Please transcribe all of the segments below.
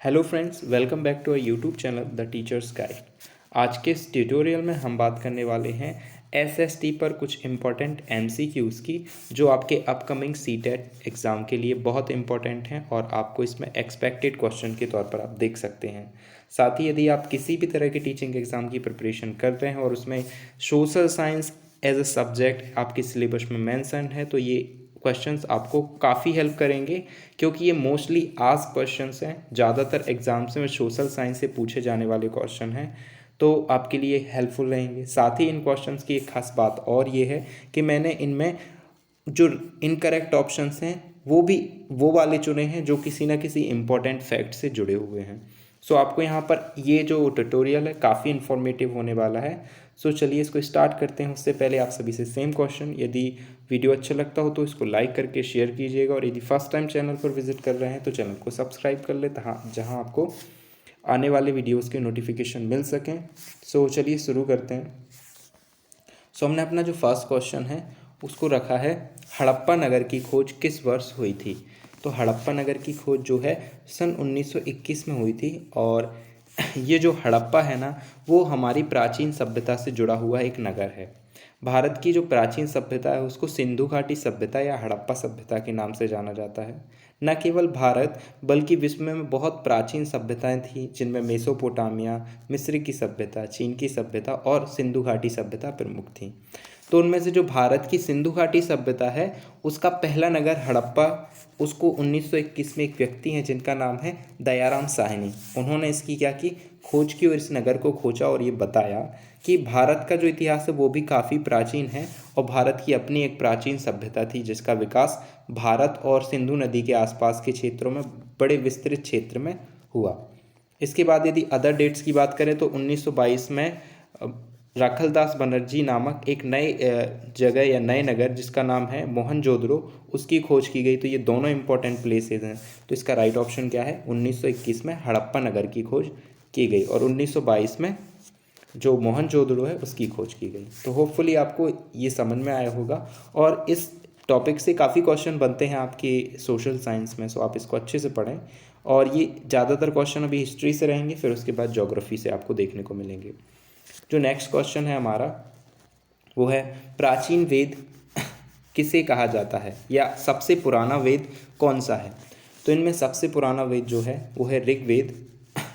Hello friends, welcome back to a YouTube channel the teachers guide. आज के इस tutorial में हम बात करने वाले हैं एसएसटी पर कुछ इम्पॉर्टेंट एमसीक्यूज़ की, जो आपके अपकमिंग सीटेट एग्ज़ाम के लिए बहुत इंपॉर्टेंट हैं और आपको इसमें एक्सपेक्टेड क्वेश्चन के तौर पर आप देख सकते हैं। साथ ही यदि आप किसी भी तरह के टीचिंग एग्ज़ाम की प्रिपरेशन कर रहे हैं और उसमें social science as a subject आपके सिलेबस में मेंशन है, तो ये क्वेश्चंस आपको काफ़ी हेल्प करेंगे, क्योंकि ये मोस्टली आस्क क्वेश्चंस हैं। ज़्यादातर एग्जाम्स में सोशल साइंस से पूछे जाने वाले क्वेश्चन हैं, तो आपके लिए हेल्पफुल रहेंगे। साथ ही इन क्वेश्चंस की एक खास बात और ये है कि मैंने इनमें जो इनकरेक्ट ऑप्शंस हैं वो वाले चुने हैं जो किसी ना किसी इम्पोर्टेंट फैक्ट से जुड़े हुए हैं। सो आपको यहाँ पर ये जो ट्यूटोरियल है काफ़ी इन्फॉर्मेटिव होने वाला है। सो चलिए इसको स्टार्ट करते हैं। उससे पहले आप सभी से सेम क्वेश्चन, यदि वीडियो अच्छा लगता हो तो इसको लाइक करके शेयर कीजिएगा, और यदि फर्स्ट टाइम चैनल पर विजिट कर रहे हैं तो चैनल को सब्सक्राइब कर ले, जहाँ आपको आने वाले वीडियोज़ के नोटिफिकेशन मिल सकें। सो चलिए शुरू करते हैं। सो हमने अपना जो फर्स्ट क्वेश्चन है उसको रखा है, हड़प्पा नगर की खोज किस वर्ष हुई थी। तो हड़प्पा नगर की खोज जो है सन 1921 में हुई थी। और ये जो हड़प्पा है ना, वो हमारी प्राचीन सभ्यता से जुड़ा हुआ एक नगर है। भारत की जो प्राचीन सभ्यता है उसको सिंधु घाटी सभ्यता या हड़प्पा सभ्यता के नाम से जाना जाता है। न केवल भारत बल्कि विश्व में बहुत प्राचीन सभ्यताएं थीं, जिनमें मेसोपोटामिया, मिस्र की सभ्यता, चीन की सभ्यता और सिंधु घाटी सभ्यता प्रमुख थीं। तो उनमें से जो भारत की सिंधु घाटी सभ्यता है उसका पहला नगर हड़प्पा, उसको 1921 में एक व्यक्ति हैं जिनका नाम है दयाराम साहनी, उन्होंने इसकी क्या की, खोज की और इस नगर को खोजा और ये बताया कि भारत का जो इतिहास है वो भी काफ़ी प्राचीन है और भारत की अपनी एक प्राचीन सभ्यता थी, जिसका विकास भारत और सिंधु नदी के आसपास के क्षेत्रों में बड़े विस्तृत क्षेत्र में हुआ। इसके बाद यदि अदर डेट्स की बात करें तो 1922 में राखलदास बनर्जी नामक एक नए जगह या नए नगर जिसका नाम है मोहनजोदड़ो, उसकी खोज की गई। तो ये दोनों इंपॉर्टेंट प्लेसेस हैं। तो इसका राइट ऑप्शन क्या है, 1921 में हड़प्पा नगर की खोज की गई और 1922 में जो मोहनजोदड़ो है उसकी खोज की गई। तो होपफुली आपको ये समझ में आया होगा। और इस टॉपिक से काफ़ी क्वेश्चन बनते हैं आपके सोशल साइंस में, सो आप इसको अच्छे से पढ़ें। और ये ज़्यादातर क्वेश्चन अभी हिस्ट्री से रहेंगे, फिर उसके बाद ज्योग्राफी से आपको देखने को मिलेंगे। जो नेक्स्ट क्वेश्चन है हमारा वो है, प्राचीन वेद किसे कहा जाता है, या सबसे पुराना वेद कौन सा है। तो इनमें सबसे पुराना वेद जो है वो है ऋग्वेद।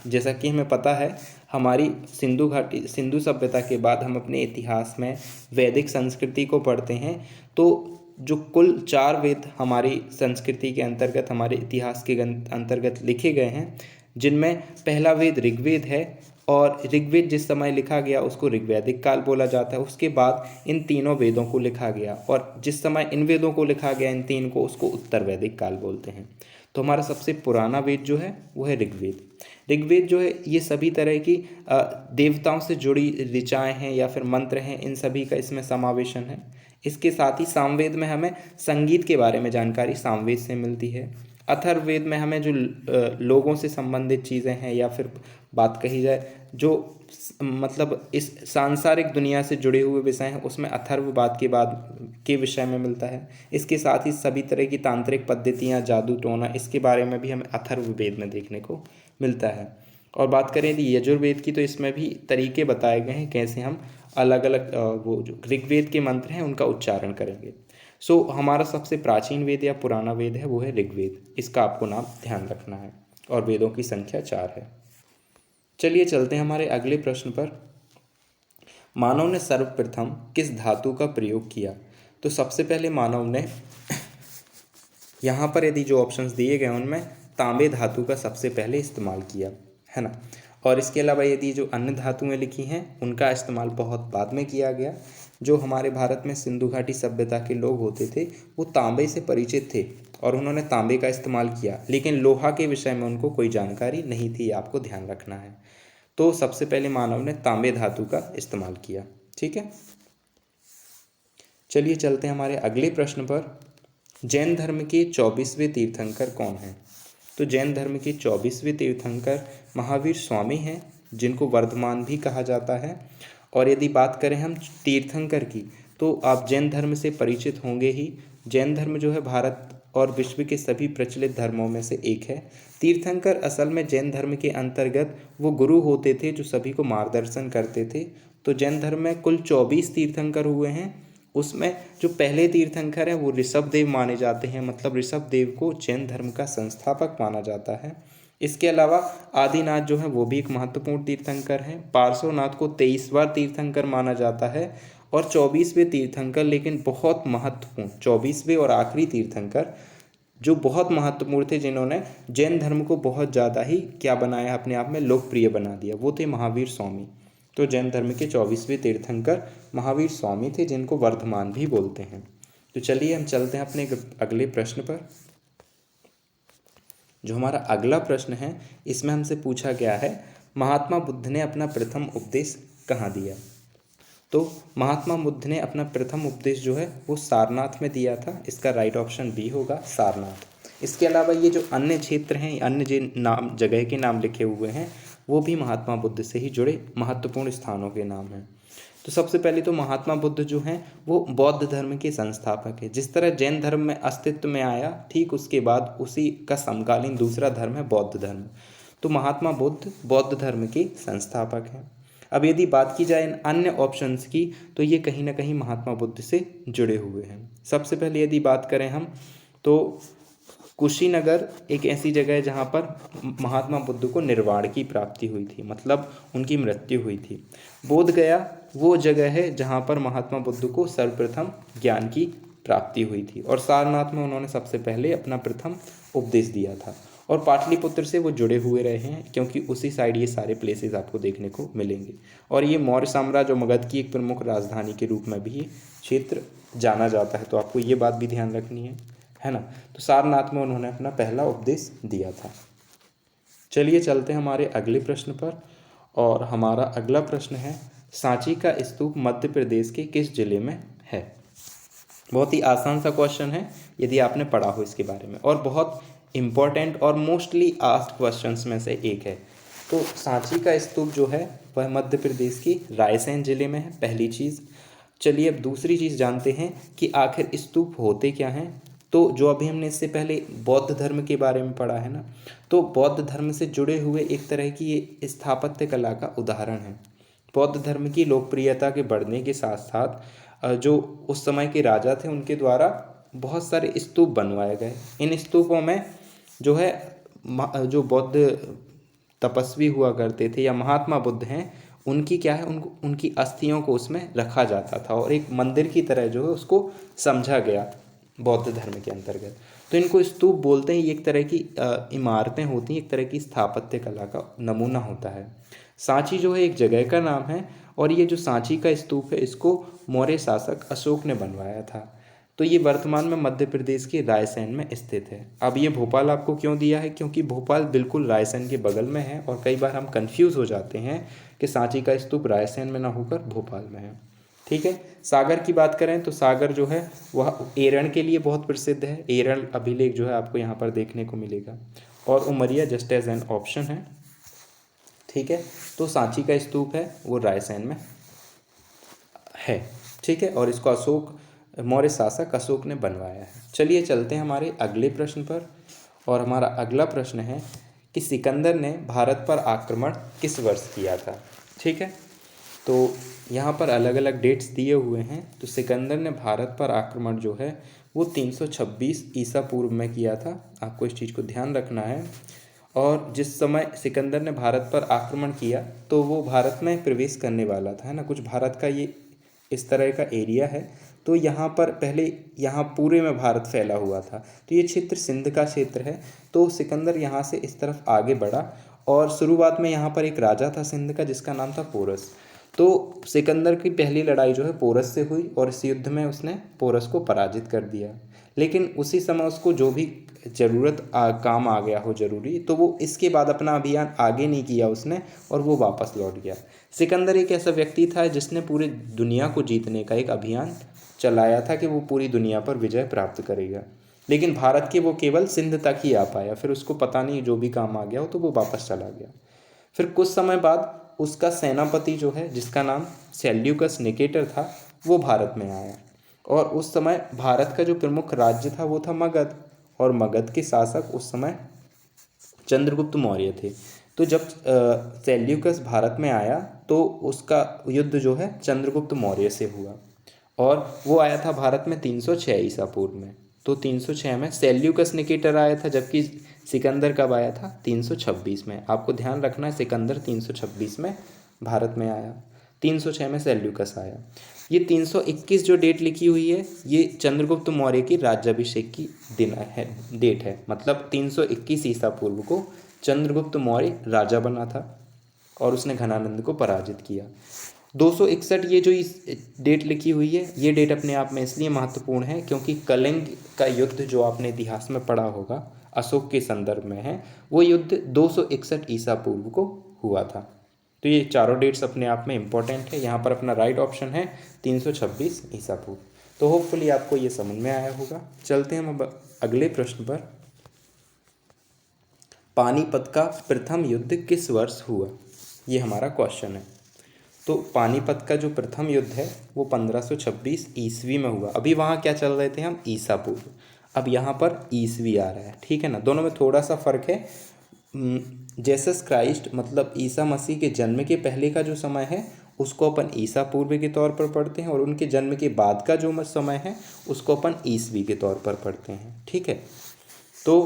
जैसा कि हमें पता है, हमारी सिंधु सभ्यता के बाद हम अपने इतिहास में वैदिक संस्कृति को पढ़ते हैं। तो जो कुल 4 वेद हमारी संस्कृति के अंतर्गत, हमारे इतिहास के अंतर्गत लिखे गए हैं, जिनमें पहला वेद ऋग्वेद है। और ऋग्वेद जिस समय लिखा गया उसको ऋग्वैदिक काल बोला जाता है। उसके बाद इन तीनों वेदों को लिखा गया, और जिस समय इन वेदों को लिखा गया, इन तीन को, उसको उत्तर वैदिक काल बोलते हैं। तो हमारा सबसे पुराना वेद जो है वो है ऋग्वेद। ऋग्वेद जो है ये सभी तरह की देवताओं से जुड़ी ऋचाएँ हैं या फिर मंत्र हैं, इन सभी का इसमें समावेशन है। इसके साथ ही सामवेद में हमें संगीत के बारे में जानकारी सामवेद से मिलती है। अथर्ववेद में हमें जो लोगों से संबंधित चीज़ें हैं, या फिर बात कही जाए जो मतलब इस सांसारिक दुनिया से जुड़े हुए विषय हैं, उसमें अथर्ववाद के विषय में मिलता है। इसके साथ ही सभी तरह की तांत्रिक पद्धतियाँ, जादू टोना, इसके बारे में भी हमें अथर्ववेद में देखने को मिलता है। और बात करें यदि यजुर्वेद की, तो इसमें भी तरीके बताए गए हैं कैसे हम अलग अलग वो जो ऋग्वेद के मंत्र हैं उनका उच्चारण करेंगे। सो हमारा सबसे प्राचीन वेद या पुराना वेद है वो है ऋग्वेद। इसका आपको नाम ध्यान रखना है, और वेदों की संख्या 4 है। चलिए चलते हैं हमारे अगले प्रश्न पर। मानव ने सर्वप्रथम किस धातु का प्रयोग किया। तो सबसे पहले मानव ने यहाँ पर यदि जो ऑप्शंस दिए गए उनमें तांबे धातु का सबसे पहले इस्तेमाल किया है ना। और इसके अलावा यदि जो अन्य धातुएं लिखी हैं उनका इस्तेमाल बहुत बाद में किया गया। जो हमारे भारत में सिंधु घाटी सभ्यता के लोग होते थे वो तांबे से परिचित थे और उन्होंने तांबे का इस्तेमाल किया, लेकिन लोहा के विषय में उनको कोई जानकारी नहीं थी, आपको ध्यान रखना है। तो सबसे पहले मानव ने तांबे धातु का इस्तेमाल किया। ठीक है, चलिए चलते हैं हमारे अगले प्रश्न पर। जैन धर्म के 24वें तीर्थंकर कौन हैं। तो जैन धर्म के 24वें तीर्थंकर महावीर स्वामी हैं, जिनको वर्धमान भी कहा जाता है। और यदि बात करें हम तीर्थंकर की, तो आप जैन धर्म से परिचित होंगे ही। जैन धर्म जो है भारत और विश्व के सभी प्रचलित धर्मों में से एक है। तीर्थंकर असल में जैन धर्म के अंतर्गत वो गुरु होते थे जो सभी को मार्गदर्शन करते थे। तो जैन धर्म में कुल 24 तीर्थंकर हुए हैं। उसमें जो पहले तीर्थंकर हैं वो ऋषभदेव माने जाते हैं, मतलब ऋषभदेव को जैन धर्म का संस्थापक माना जाता है। इसके अलावा आदिनाथ जो है वो भी एक महत्वपूर्ण तीर्थंकर हैं। पार्श्वनाथ को 23वां तीर्थंकर माना जाता है और 24वें तीर्थंकर, लेकिन बहुत महत्वपूर्ण 24वें और आखिरी तीर्थंकर जो बहुत महत्वपूर्ण थे, जिन्होंने जैन धर्म को बहुत ज़्यादा ही क्या बनाया, अपने आप में लोकप्रिय बना दिया, वो थे महावीर स्वामी। तो जैन धर्म के 24वें तीर्थंकर महावीर स्वामी थे, जिनको वर्धमान भी बोलते हैं। तो चलिए हम चलते हैं अपने अगले प्रश्न पर। जो हमारा अगला प्रश्न है इसमें हमसे पूछा गया है महात्मा बुद्ध ने अपना प्रथम उपदेश कहाँ दिया। तो महात्मा बुद्ध ने अपना प्रथम उपदेश जो है वो सारनाथ में दिया था। इसका राइट ऑप्शन बी होगा, सारनाथ। इसके अलावा ये जो अन्य क्षेत्र हैं, अन्य जो नाम जगह के नाम लिखे हुए हैं वो भी महात्मा बुद्ध से ही जुड़े महत्वपूर्ण स्थानों के नाम हैं। तो सबसे पहले तो महात्मा बुद्ध जो हैं वो बौद्ध धर्म के संस्थापक है। जिस तरह जैन धर्म में अस्तित्व में आया, ठीक उसके बाद उसी का समकालीन दूसरा धर्म है बौद्ध धर्म। तो महात्मा बुद्ध बौद्ध धर्म के संस्थापक हैं। अब यदि बात की जाए इन अन्य ऑप्शंस की तो ये कहीं ना कहीं महात्मा बुद्ध से जुड़े हुए हैं। सबसे पहले यदि बात करें हम तो कुशीनगर एक ऐसी जगह है जहाँ पर महात्मा बुद्ध को निर्वाण की प्राप्ति हुई थी, मतलब उनकी मृत्यु हुई थी। बोध गया वो जगह है जहाँ पर महात्मा बुद्ध को सर्वप्रथम ज्ञान की प्राप्ति हुई थी और सारनाथ में उन्होंने सबसे पहले अपना प्रथम उपदेश दिया था। और पाटलिपुत्र से वो जुड़े हुए रहे हैं क्योंकि उसी साइड ये सारे प्लेसेस आपको देखने को मिलेंगे। और ये मौर्य साम्राज्य और मगध की एक प्रमुख राजधानी के रूप में भी ये क्षेत्र जाना जाता है। तो आपको ये बात भी ध्यान रखनी है ना। तो सारनाथ में उन्होंने अपना पहला उपदेश दिया था। चलिए चलते हैं हमारे अगले प्रश्न पर। और हमारा अगला प्रश्न है सांची का स्तूप मध्य प्रदेश के किस जिले में है। बहुत ही आसान सा क्वेश्चन है यदि आपने पढ़ा हो इसके बारे में, और बहुत इम्पॉर्टेंट और मोस्टली आस्क्ड क्वेश्चंस में से एक है। तो सांची का स्तूप जो है वह मध्य प्रदेश की रायसेन जिले में है, पहली चीज़। चलिए अब दूसरी चीज़ जानते हैं कि आखिर स्तूप होते क्या हैं। तो जो अभी हमने इससे पहले बौद्ध धर्म के बारे में पढ़ा है ना, तो बौद्ध धर्म से जुड़े हुए एक तरह की ये स्थापत्य कला का उदाहरण है। बौद्ध धर्म की लोकप्रियता के बढ़ने के साथ साथ जो उस समय के राजा थे उनके द्वारा बहुत सारे स्तूप बनवाए गए। इन स्तूपों में जो है जो बौद्ध तपस्वी हुआ करते थे या महात्मा बुद्ध हैं, उनकी क्या है, उनकी अस्थियों को उसमें रखा जाता था और एक मंदिर की तरह जो है उसको समझा गया बौद्ध धर्म के अंतर्गत। तो इनको स्तूप बोलते हैं। ये एक तरह की इमारतें होती हैं, एक तरह की स्थापत्य कला का नमूना होता है। सांची जो है एक जगह का नाम है और ये जो सांची का स्तूप है इसको मौर्य शासक अशोक ने बनवाया था। तो ये वर्तमान में मध्य प्रदेश के रायसेन में स्थित है। अब ये भोपाल आपको क्यों दिया है, क्योंकि भोपाल बिल्कुल रायसेन के बगल में है और कई बार हम कंफ्यूज हो जाते हैं कि सांची का स्तूप रायसेन में ना होकर भोपाल में है। ठीक है। सागर की बात करें तो सागर जो है वह एरण के लिए बहुत प्रसिद्ध है। एरण अभिलेख जो है आपको यहाँ पर देखने को मिलेगा। और उमरिया जस्ट एज एन ऑप्शन है। ठीक है। तो सांची का स्तूप है वो रायसेन में है। ठीक है। और इसको अशोक मौर्य शासक अशोक ने बनवाया है। चलिए चलते हैं हमारे अगले प्रश्न पर। और हमारा अगला प्रश्न है कि सिकंदर ने भारत पर आक्रमण किस वर्ष किया था। ठीक है। तो यहाँ पर अलग अलग डेट्स दिए हुए हैं। तो सिकंदर ने भारत पर आक्रमण जो है वो 326 ईसा पूर्व में किया था। आपको इस चीज़ को ध्यान रखना है। और जिस समय सिकंदर ने भारत पर आक्रमण किया तो वो भारत में प्रवेश करने वाला था, है ना। कुछ भारत का ये इस तरह का एरिया है। तो यहाँ पर पहले यहाँ पूरे में भारत फैला हुआ था। तो ये क्षेत्र सिंध का क्षेत्र है। तो सिकंदर यहाँ से इस तरफ आगे बढ़ा और शुरुआत में यहाँ पर एक राजा था सिंध का जिसका नाम था पोरस। तो सिकंदर की पहली लड़ाई जो है पोरस से हुई और इस युद्ध में उसने पोरस को पराजित कर दिया। लेकिन उसी समय उसको जो भी ज़रूरत काम आ गया हो ज़रूरी, तो वो इसके बाद अपना अभियान आगे नहीं किया उसने और वो वापस लौट गया। सिकंदर एक ऐसा व्यक्ति था जिसने पूरी दुनिया को जीतने का एक अभियान चलाया था कि वो पूरी दुनिया पर विजय प्राप्त करेगा। लेकिन भारत के वो केवल सिंध तक ही आ पाया। फिर उसको पता नहीं जो भी काम आ गया हो तो वो वापस चला गया। फिर कुछ समय बाद उसका सेनापति जो है जिसका नाम सेल्यूकस निकेटर था वो भारत में आया। और उस समय भारत का जो प्रमुख राज्य था वो था मगध। और मगध के शासक उस समय चंद्रगुप्त मौर्य थे। तो जब सेल्यूकस भारत में आया तो उसका युद्ध जो है चंद्रगुप्त मौर्य से हुआ, और वो आया था भारत में 306 ईसा पूर्व में। तो 306 में सेल्यूकस निकेटर आया था, जबकि सिकंदर कब आया था? 326 में। आपको ध्यान रखना है, सिकंदर 326 में भारत में आया, 306 में सेल्यूकस आया। ये 321 जो डेट लिखी हुई है ये चंद्रगुप्त मौर्य की राज्याभिषेक की दिन है, डेट है। मतलब 321 ईसा पूर्व को चंद्रगुप्त मौर्य राजा बना था और उसने घनानंद को पराजित किया। 261 ये जो इस डेट लिखी हुई है, ये डेट अपने आप में इसलिए महत्वपूर्ण है क्योंकि कलिंग का युद्ध जो आपने इतिहास में पढ़ा होगा अशोक के संदर्भ में है, वो युद्ध 261 ईसा पूर्व को हुआ था। तो ये चारों डेट्स अपने आप में इम्पोर्टेंट है। यहाँ पर अपना राइट ऑप्शन है 326 ईसा पूर्व। तो होपफुली आपको ये समझ में आया होगा। चलते हैं हम अब अगले प्रश्न पर। पानीपत का प्रथम युद्ध किस वर्ष हुआ? ये हमारा क्वेश्चन है। तो पानीपत का जो प्रथम युद्ध है वो 1526 ईस्वी में हुआ। अभी वहाँ क्या चल रहे थे हम? ईसा पूर्व। अब यहाँ पर ईस्वी आ रहा है, ठीक है ना। दोनों में थोड़ा सा फर्क है। जेसस क्राइस्ट मतलब ईसा मसीह के जन्म के पहले का जो समय है उसको अपन ईसा पूर्व के तौर पर पढ़ते हैं, और उनके जन्म के बाद का जो समय है उसको अपन ईस्वी के तौर पर पढ़ते हैं, ठीक है। तो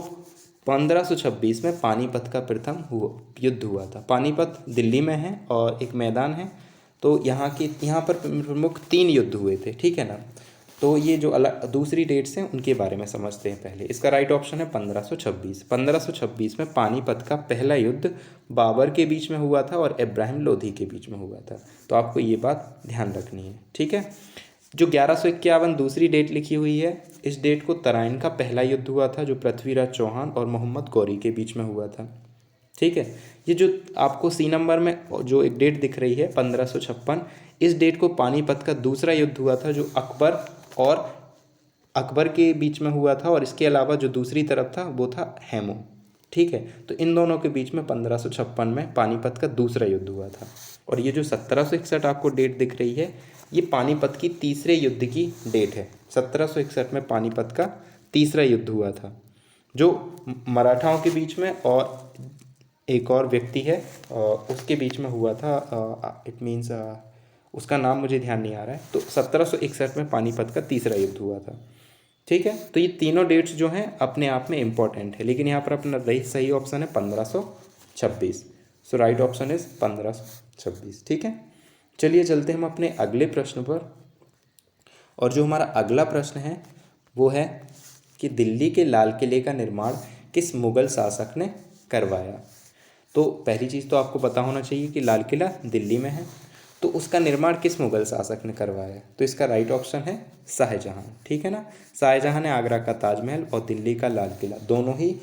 1526 में पानीपत का प्रथम युद्ध हुआ था। पानीपत दिल्ली में है और एक मैदान है। तो यहाँ पर प्रमुख 3 युद्ध हुए थे, ठीक है ना। तो ये जो अलग दूसरी डेट्स हैं उनके बारे में समझते हैं पहले। इसका राइट ऑप्शन है 1526। 1526 में पानीपत का पहला युद्ध बाबर के बीच में हुआ था और इब्राहिम लोधी के बीच में हुआ था। तो आपको ये बात ध्यान रखनी है, ठीक है। जो 1151 दूसरी डेट लिखी हुई है, इस डेट को तराइन का पहला युद्ध हुआ था जो पृथ्वीराज चौहान और मोहम्मद गौरी के बीच में हुआ था, ठीक है। ये जो आपको सी नंबर में जो एक डेट दिख रही है 1556, इस डेट को पानीपत का दूसरा युद्ध हुआ था जो अकबर के बीच में हुआ था, और इसके अलावा जो दूसरी तरफ था वो था हेमू, ठीक है। तो इन दोनों के बीच में 1556 में पानीपत का दूसरा युद्ध हुआ था। और ये जो 1761 आपको डेट दिख रही है ये पानीपत की तीसरे युद्ध की डेट है। 1761 में पानीपत का तीसरा युद्ध हुआ था जो मराठाओं के बीच में और एक और व्यक्ति है उसके बीच में हुआ था। इट मीन्स उसका नाम मुझे ध्यान नहीं आ रहा है। तो 1761 में पानीपत का तीसरा युद्ध हुआ था, ठीक है। तो ये तीनों डेट्स जो हैं अपने आप में इम्पॉर्टेंट है, लेकिन यहाँ पर अपना सही ऑप्शन है 1526। सो राइट ऑप्शन इज 1526, ठीक है। चलिए चलते हम अपने अगले प्रश्न पर। और जो हमारा अगला प्रश्न है वो है कि दिल्ली के लाल किले का निर्माण किस मुगल शासक ने करवाया? तो पहली चीज़ तो आपको पता होना चाहिए कि लाल किला दिल्ली में है, तो उसका निर्माण किस मुगल शासक ने करवाया? तो इसका राइट ऑप्शन है शाहजहां, ठीक है ना। शाहजहां ने आगरा का ताजमहल और दिल्ली का लाल किला दोनों ही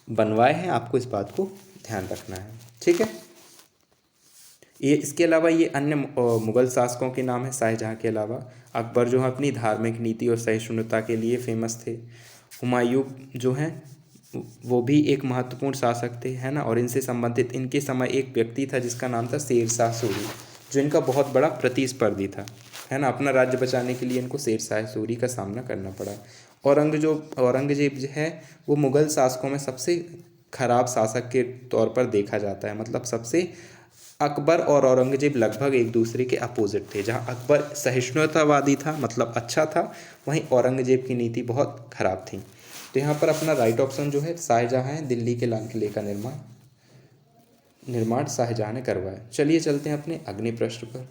बनवाए हैं। आपको इस बात को ध्यान रखना है, ठीक है। ये इसके अलावा ये अन्य मुगल शासकों के नाम है शाहजहां के अलावा। अकबर जो है अपनी धार्मिक नीति और सहिष्णुता के लिए फेमस थे। हुमायूं जो हैं वो भी एक महत्वपूर्ण शासक थे, है ना। और इनसे संबंधित इनके समय एक व्यक्ति था जिसका नाम था शेरशाह सूरी, जो इनका बहुत बड़ा प्रतिस्पर्धी था, है ना। अपना राज्य बचाने के लिए इनको शेरशाह सूरी का सामना करना पड़ा। औरंगजेब जो है वो मुगल शासकों में सबसे खराब शासक के तौर पर देखा जाता है। मतलब सबसे अकबर और औरंगजेब लगभग एक दूसरे के अपोजिट थे। जहाँ अकबर सहिष्णुतावादी था, मतलब अच्छा था, वहीं औरंगजेब की नीति बहुत खराब थी। तो यहाँ पर अपना राइट ऑप्शन जो है शाहजहां है। दिल्ली के लाल किले का निर्माण शाहजहां ने करवाया। चलिए चलते हैं अपने अगले प्रश्न पर।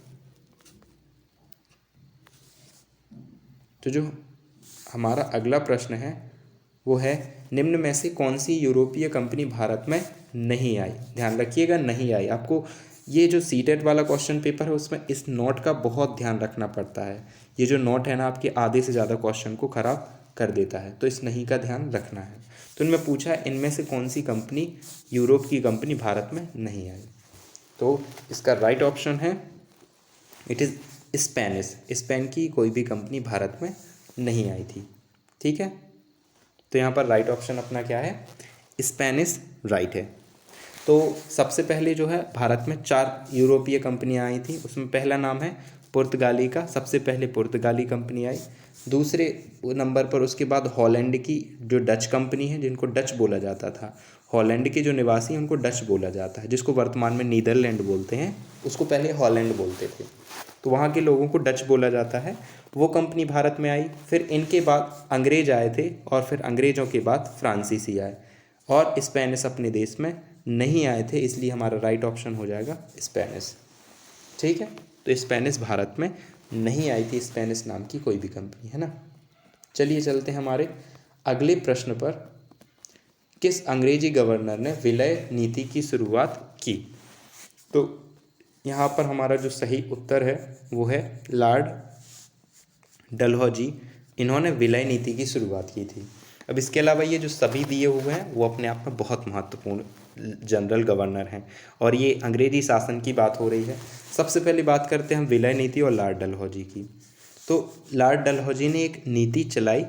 तो जो हमारा अगला प्रश्न है वो है निम्न में से कौन सी यूरोपीय कंपनी भारत में नहीं आई? ध्यान रखिएगा, नहीं आई। आपको ये जो सीटेट वाला क्वेश्चन पेपर है उसमें इस नोट का बहुत ध्यान रखना पड़ता है। ये जो नोट है ना आपके आधे से ज़्यादा क्वेश्चन को खराब कर देता है, तो इस नहीं का ध्यान रखना है। तो इनमें पूछा है इनमें से कौन सी कंपनी यूरोप की कंपनी भारत में नहीं आई? तो इसका राइट ऑप्शन है इट इज़ स्पेनिश। स्पेन की कोई भी कंपनी भारत में नहीं आई थी, ठीक है। तो यहाँ पर राइट ऑप्शन अपना क्या है? स्पेनिश राइट है। तो सबसे पहले जो है भारत में 4 यूरोपीय कंपनियाँ आई थी। उसमें पहला नाम है पुर्तगाली का, सबसे पहले पुर्तगाली कंपनी आई। दूसरे नंबर पर उसके बाद हॉलैंड की जो डच कंपनी है, जिनको डच बोला जाता था। हॉलैंड के जो निवासी हैं उनको डच बोला जाता है, जिसको वर्तमान में नीदरलैंड बोलते हैं, उसको पहले हॉलैंड बोलते थे। तो वहाँ के लोगों को डच बोला जाता है। वो कंपनी भारत में आई, फिर इनके बाद अंग्रेज आए थे, और फिर अंग्रेज़ों के बाद फ्रांसीसी आए, और स्पेनिश अपने देश में नहीं आए थे, इसलिए हमारा राइट ऑप्शन हो जाएगा स्पेनिश। ठीक है, तो स्पेनिश भारत में नहीं आई थी, स्पेनिश नाम की कोई भी कंपनी, है ना। चलिए चलते हैं हमारे अगले प्रश्न पर। किस अंग्रेजी गवर्नर ने विलय नीति की शुरुआत की? तो यहाँ पर हमारा जो सही उत्तर है वो है लॉर्ड डलहौजी। इन्होंने विलय नीति की शुरुआत की थी। अब इसके अलावा ये जो सभी दिए हुए हैं वो अपने आप में बहुत महत्वपूर्ण जनरल गवर्नर हैं, और ये अंग्रेजी शासन की बात हो रही है। सबसे पहले बात करते हैं हम विलय नीति और लॉर्ड डलहौजी की। तो लॉर्ड डलहौजी ने एक नीति चलाई,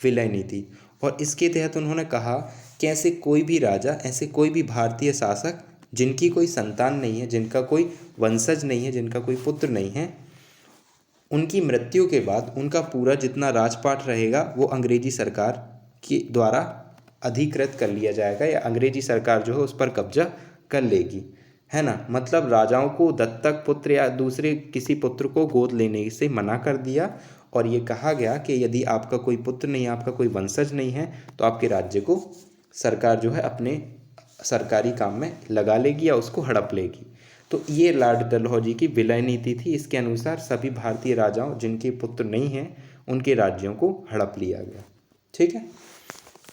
विलय नीति, और इसके तहत उन्होंने कहा कि ऐसे कोई भी राजा, ऐसे कोई भी भारतीय शासक जिनकी कोई संतान नहीं है, जिनका कोई वंशज नहीं है, जिनका कोई पुत्र नहीं है, उनकी मृत्यु के बाद उनका पूरा जितना राजपाट रहेगा वो अंग्रेजी सरकार के द्वारा अधिकृत कर लिया जाएगा, या अंग्रेजी सरकार जो है उस पर कब्जा कर लेगी, है ना। मतलब राजाओं को दत्तक पुत्र या दूसरे किसी पुत्र को गोद लेने से मना कर दिया, और ये कहा गया कि यदि आपका कोई पुत्र नहीं, आपका कोई वंशज नहीं है, तो आपके राज्य को सरकार जो है अपने सरकारी काम में लगा लेगी या उसको हड़प लेगी। तो ये लॉर्ड डलहौजी की विलय नीति थी। इसके अनुसार सभी भारतीय राजाओं जिनके पुत्र नहीं हैं उनके राज्यों को हड़प लिया गया। ठीक है,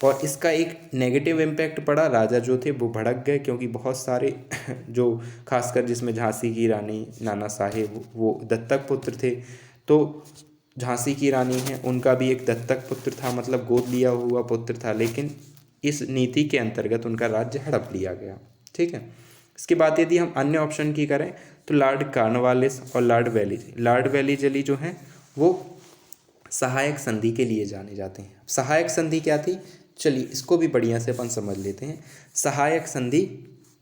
और इसका एक नेगेटिव इम्पैक्ट पड़ा। राजा जो थे वो भड़क गए, क्योंकि बहुत सारे जो खासकर जिसमें झांसी की रानी, नाना साहेब, वो दत्तक पुत्र थे। तो झांसी की रानी है, उनका भी एक दत्तक पुत्र था, मतलब गोद लिया हुआ पुत्र था, लेकिन इस नीति के अंतर्गत उनका राज्य हड़प लिया गया। ठीक है, इसके बाद यदि हम अन्य ऑप्शन की करें तो लॉर्ड कॉर्नवालिस और लॉर्ड वेलीजली जो हैं वो सहायक संधि के लिए जाने जाते हैं। सहायक संधि क्या थी, चलिए इसको भी बढ़िया से अपन समझ लेते हैं। सहायक संधि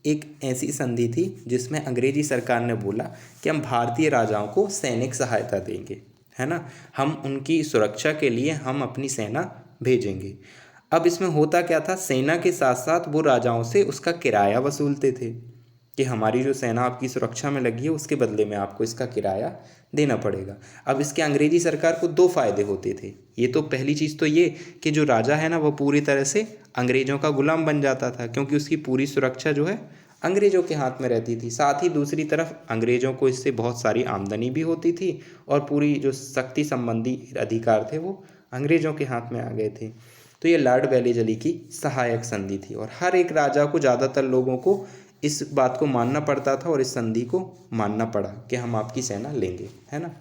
एक ऐसी संधि थी जिसमें अंग्रेजी सरकार ने बोला कि हम भारतीय राजाओं को सैनिक सहायता देंगे, है ना, हम उनकी सुरक्षा के लिए हम अपनी सेना भेजेंगे। अब इसमें होता क्या था, सेना के साथ साथ वो राजाओं से उसका किराया वसूलते थे कि हमारी जो सेना आपकी सुरक्षा में लगी है उसके बदले में आपको इसका किराया देना पड़ेगा। अब इसके अंग्रेजी सरकार को दो फायदे होते थे। ये तो पहली चीज़ तो ये कि जो राजा है ना वो पूरी तरह से अंग्रेज़ों का गुलाम बन जाता था, क्योंकि उसकी पूरी सुरक्षा जो है अंग्रेज़ों के हाथ में रहती थी। साथ ही दूसरी तरफ अंग्रेज़ों को इससे बहुत सारी आमदनी भी होती थी, और पूरी जो शक्ति संबंधी अधिकार थे वो अंग्रेज़ों के हाथ में आ गए थे। तो ये लॉर्ड वेलीजली की सहायक संधि थी, और हर एक राजा को, ज़्यादातर लोगों को इस बात को मानना पड़ता था, और इस संधि को मानना पड़ा कि हम आपकी सेना लेंगे, है ना।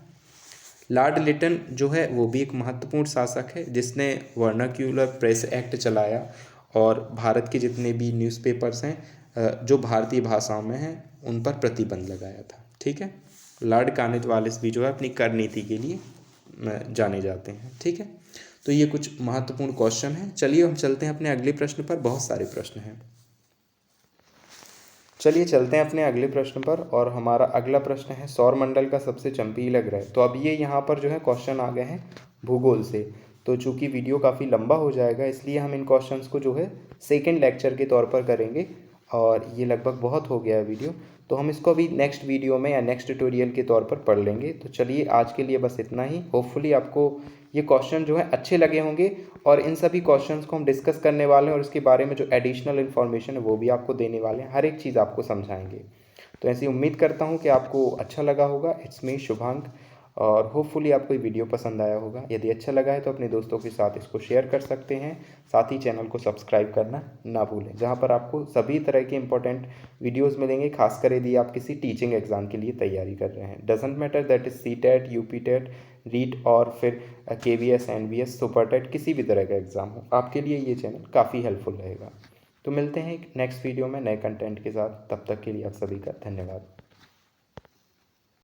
लॉर्ड लिटन जो है वो भी एक महत्वपूर्ण शासक है, जिसने वर्नाक्यूलर प्रेस एक्ट चलाया, और भारत के जितने भी न्यूज़पेपर्स हैं जो भारतीय भाषाओं में हैं उन पर प्रतिबंध लगाया था। ठीक है, लॉर्ड कॉर्नवालिस भी जो है अपनी कर नीति के लिए जाने जाते हैं। ठीक है, तो ये कुछ महत्वपूर्ण क्वेश्चन हैं। चलिए हम चलते हैं अपने अगले प्रश्न पर। बहुत सारे प्रश्न हैं, चलिए चलते हैं अपने अगले प्रश्न पर। और हमारा अगला प्रश्न है सौरमंडल का सबसे चमकीला ग्रह। तो अब ये यहाँ पर जो है क्वेश्चन आ गए हैं भूगोल से। तो चूंकि वीडियो काफ़ी लंबा हो जाएगा, इसलिए हम इन क्वेश्चंस को जो है सेकंड लेक्चर के तौर पर करेंगे, और ये लगभग बहुत हो गया है वीडियो, तो हम इसको अभी नेक्स्ट वीडियो में या नेक्स्ट ट्यूटोरियल के तौर पर पढ़ लेंगे। तो चलिए आज के लिए बस इतना ही। होपफुली आपको ये क्वेश्चन जो है अच्छे लगे होंगे, और इन सभी क्वेश्चंस को हम डिस्कस करने वाले हैं, और इसके बारे में जो एडिशनल इन्फॉर्मेशन है वो भी आपको देने वाले हैं, हर एक चीज़ आपको समझाएंगे। तो ऐसी उम्मीद करता हूँ कि आपको अच्छा लगा होगा। इट्स मी शुभांक, और होपफुली आपको ये वीडियो पसंद आया होगा। यदि अच्छा लगा है तो अपने दोस्तों के साथ इसको शेयर कर सकते हैं। साथ ही चैनल को सब्सक्राइब करना ना भूलें, जहाँ पर आपको सभी तरह के इंपॉर्टेंट वीडियोस मिलेंगे, खासकर यदि आप किसी टीचिंग एग्जाम के लिए तैयारी कर रहे हैं। Doesn't matter that is CTET, UP-TET, REET, और फिर KVS, NVS, सुपर टेट, किसी भी तरह का एग्ज़ाम हो, आपके लिए ये चैनल काफ़ी हेल्पफुल रहेगा। तो मिलते हैं एक नेक्स्ट वीडियो में नए कंटेंट के साथ। तब तक के लिए आप सभी का धन्यवाद।